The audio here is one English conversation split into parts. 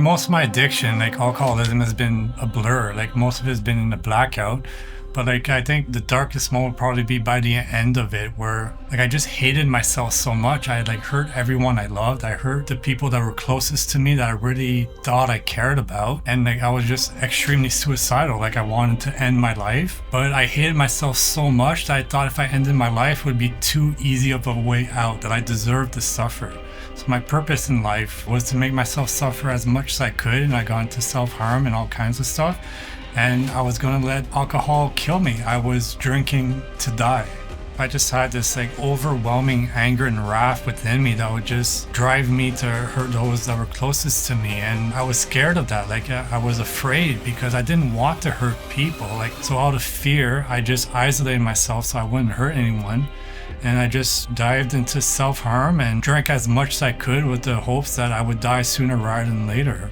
Most of my addiction, like alcoholism, has been a blur. Like most of it has been in a blackout. But like I think the darkest moment would probably be by the end of it, where like I just hated myself so much. I like hurt everyone I loved. I hurt the people that were closest to me that I really thought I cared about. And like I was just extremely suicidal. Like I wanted to end my life. But I hated myself so much that I thought if I ended my life, it would be too easy of a way out, that I deserved to suffer. So my purpose in life was to make myself suffer as much as I could, and I got into self-harm and all kinds of stuff. And I was gonna let alcohol kill me. I was drinking to die. I just had this like overwhelming anger and wrath within me that would just drive me to hurt those that were closest to me. And I was scared of that. Like I was afraid because I didn't want to hurt people. Like, so out of fear, I just isolated myself so I wouldn't hurt anyone. And I just dived into self-harm and drank as much as I could with the hopes that I would die sooner rather than later.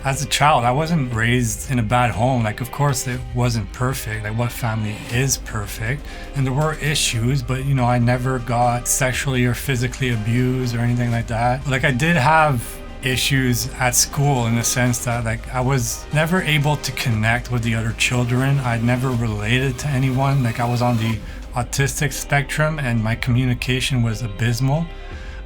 As a child, I wasn't raised in a bad home. Like, of course, it wasn't perfect. Like, what family is perfect? And there were issues, but, you know, I never got sexually or physically abused or anything like that. Like, I did have issues at school in the sense that, like, I was never able to connect with the other children. I'd never related to anyone. Like, I was on the autistic spectrum and my communication was abysmal.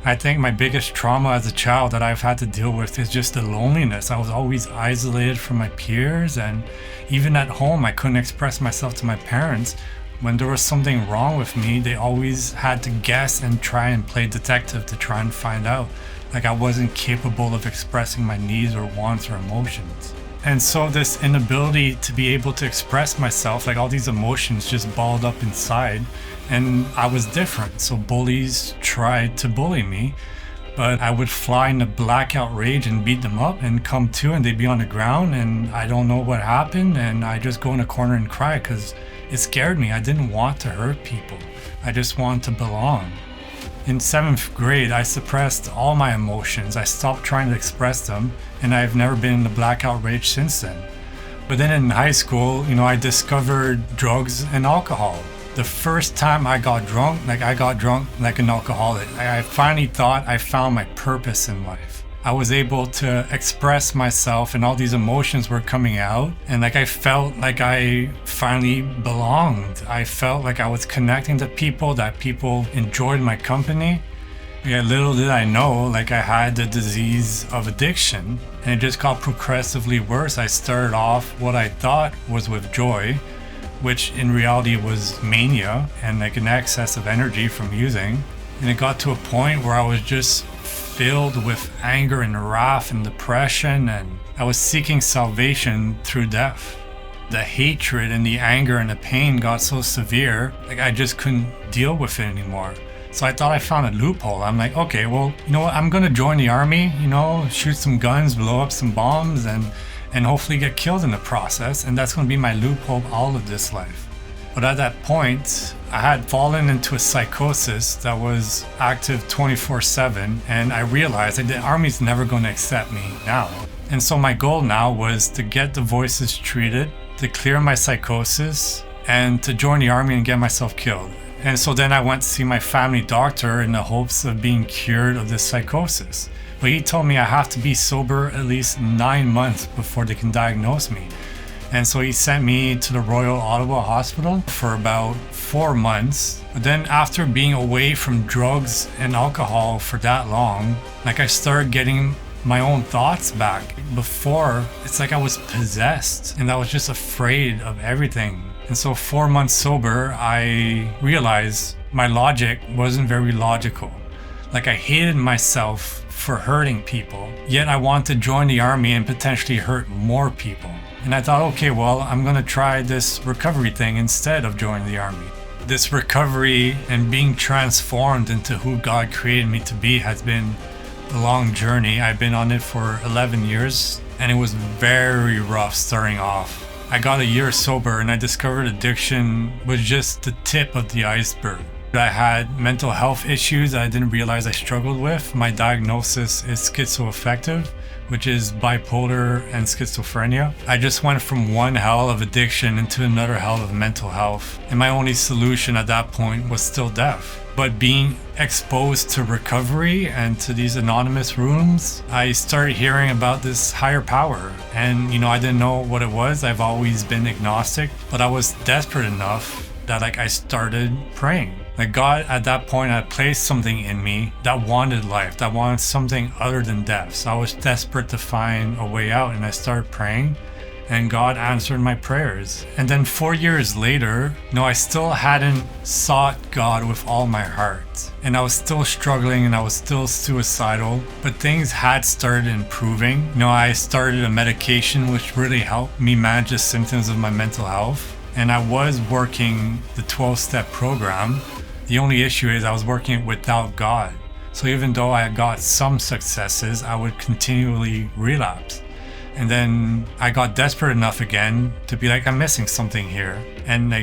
I think my biggest trauma as a child that I've had to deal with is just the loneliness. I was always isolated from my peers, and even at home, I couldn't express myself to my parents. When there was something wrong with me, they always had to guess and try and play detective to try and find out. Like I wasn't capable of expressing my needs or wants or emotions. And so this inability to be able to express myself, like all these emotions just balled up inside, and I was different. So bullies tried to bully me, but I would fly in a blackout rage and beat them up and come to and they'd be on the ground and I don't know what happened, and I just go in a corner and cry because it scared me. I didn't want to hurt people. I just wanted to belong. In 7th grade, I suppressed all my emotions. I stopped trying to express them, and I've never been in a blackout rage since then. But then in high school, you know, I discovered drugs and alcohol. The first time I got drunk like an alcoholic. I finally thought I found my purpose in life. I was able to express myself and all these emotions were coming out, and like I felt like I finally belonged. I felt like I was connecting to people, that people enjoyed my company. Yeah, little did I know, like I had the disease of addiction, and it just got progressively worse. I started off what I thought was with joy, which in reality was mania and like an excess of energy from using. And it got to a point where I was just filled with anger and wrath and depression, and I was seeking salvation through death. The hatred and the anger and the pain got so severe, like I just couldn't deal with it anymore. So I thought I found a loophole. I'm like, okay, well, you know what? I'm gonna join the army, you know, shoot some guns, blow up some bombs, and hopefully get killed in the process. And that's gonna be my loophole all of this life. But at that point, I had fallen into a psychosis that was active 24/7, and I realized that the army's never going to accept me now. And so my goal now was to get the voices treated, to clear my psychosis, and to join the army and get myself killed. And so then I went to see my family doctor in the hopes of being cured of this psychosis. But he told me I have to be sober at least 9 months before they can diagnose me. And so he sent me to the Royal Ottawa Hospital for about 4 months. But then after being away from drugs and alcohol for that long, like I started getting my own thoughts back. Before, it's like I was possessed and I was just afraid of everything. And so 4 months sober, I realized my logic wasn't very logical. Like I hated myself for hurting people, yet I wanted to join the army and potentially hurt more people. And I thought, okay, well, I'm gonna try this recovery thing instead of joining the army. This recovery and being transformed into who God created me to be has been a long journey. I've been on it for 11 years, and it was very rough starting off. I got a year sober and I discovered addiction was just the tip of the iceberg. I had mental health issues that I didn't realize I struggled with. My diagnosis is schizoaffective, which is bipolar and schizophrenia. I just went from one hell of addiction into another hell of mental health. And my only solution at that point was still death. But being exposed to recovery and to these anonymous rooms, I started hearing about this higher power. And, I didn't know what it was. I've always been agnostic, but I was desperate enough that I started praying. God at that point had placed something in me that wanted life, that wanted something other than death. So I was desperate to find a way out, and I started praying. And God answered my prayers. And then 4 years later, I still hadn't sought God with all my heart. And I was still struggling, and I was still suicidal, but things had started improving. I started a medication which really helped me manage the symptoms of my mental health. And I was working the 12-step program. The only issue is I was working it without God. So even though I got some successes, I would continually relapse. And then I got desperate enough again to be I'm missing something here. And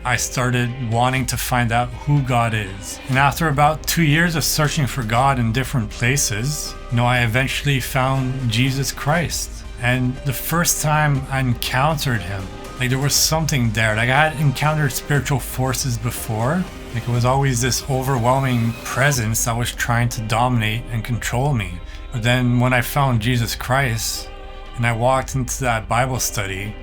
I started wanting to find out who God is. And after about 2 years of searching for God in different places, I eventually found Jesus Christ. And the first time I encountered him, there was something there. I had encountered spiritual forces before. It was always this overwhelming presence that was trying to dominate and control me. But then when I found Jesus Christ, and I walked into that Bible study,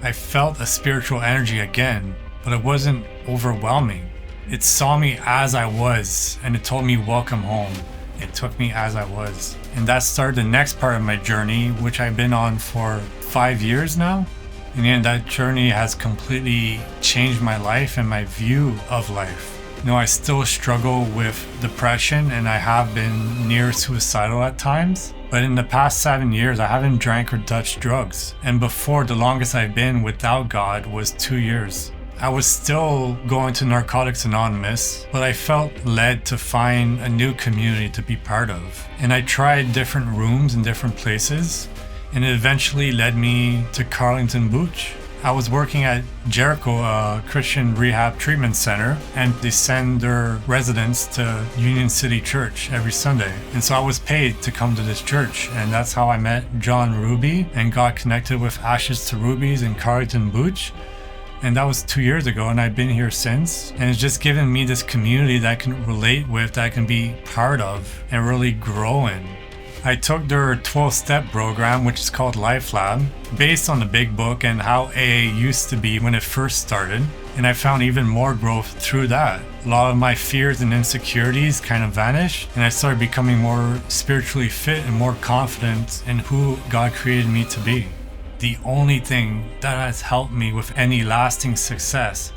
I felt a spiritual energy again, but it wasn't overwhelming. It saw me as I was, and it told me, welcome home. It took me as I was. And that started the next part of my journey, which I've been on for 5 years now. And that journey has completely changed my life and my view of life. I still struggle with depression, and I have been near suicidal at times. But in the past 7 years, I haven't drank or touched drugs. And before, the longest I've been without God was 2 years. I was still going to Narcotics Anonymous, but I felt led to find a new community to be part of. And I tried different rooms in different places, and it eventually led me to Carlington Booch. I was working at Jericho, a Christian rehab treatment center, and they send their residents to Union City Church every Sunday. And so I was paid to come to this church, and that's how I met John Ruby and got connected with Ashes to Rubies in Carlington Booch. And that was 2 years ago, and I've been here since. And it's just given me this community that I can relate with, that I can be part of and really grow in. I took their 12-step program, which is called Life Lab, based on the big book and how AA used to be when it first started. And I found even more growth through that. A lot of my fears and insecurities kind of vanished, and I started becoming more spiritually fit and more confident in who God created me to be. The only thing that has helped me with any lasting success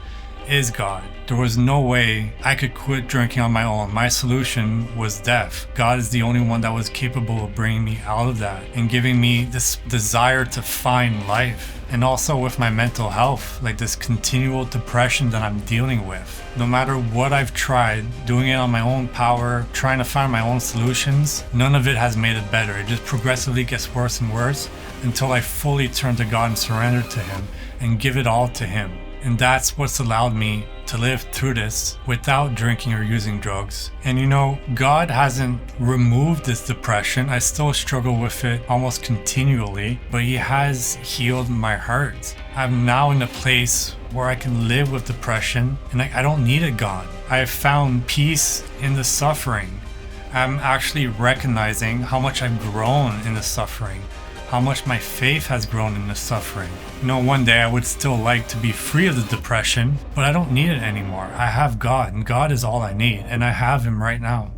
is God. There was no way I could quit drinking on my own. My solution was death. God is the only one that was capable of bringing me out of that and giving me this desire to find life. And also with my mental health, this continual depression that I'm dealing with. No matter what I've tried, doing it on my own power, trying to find my own solutions, none of it has made it better. It just progressively gets worse and worse until I fully turn to God and surrender to Him and give it all to Him. And that's what's allowed me to live through this without drinking or using drugs. And God hasn't removed this depression. I still struggle with it almost continually, but He has healed my heart. I'm now in a place where I can live with depression, and I don't need it gone. I have found peace in the suffering. I'm actually recognizing how much I've grown in the suffering, how much my faith has grown in the suffering. One day I would still like to be free of the depression, but I don't need it anymore. I have God, and God is all I need, and I have Him right now.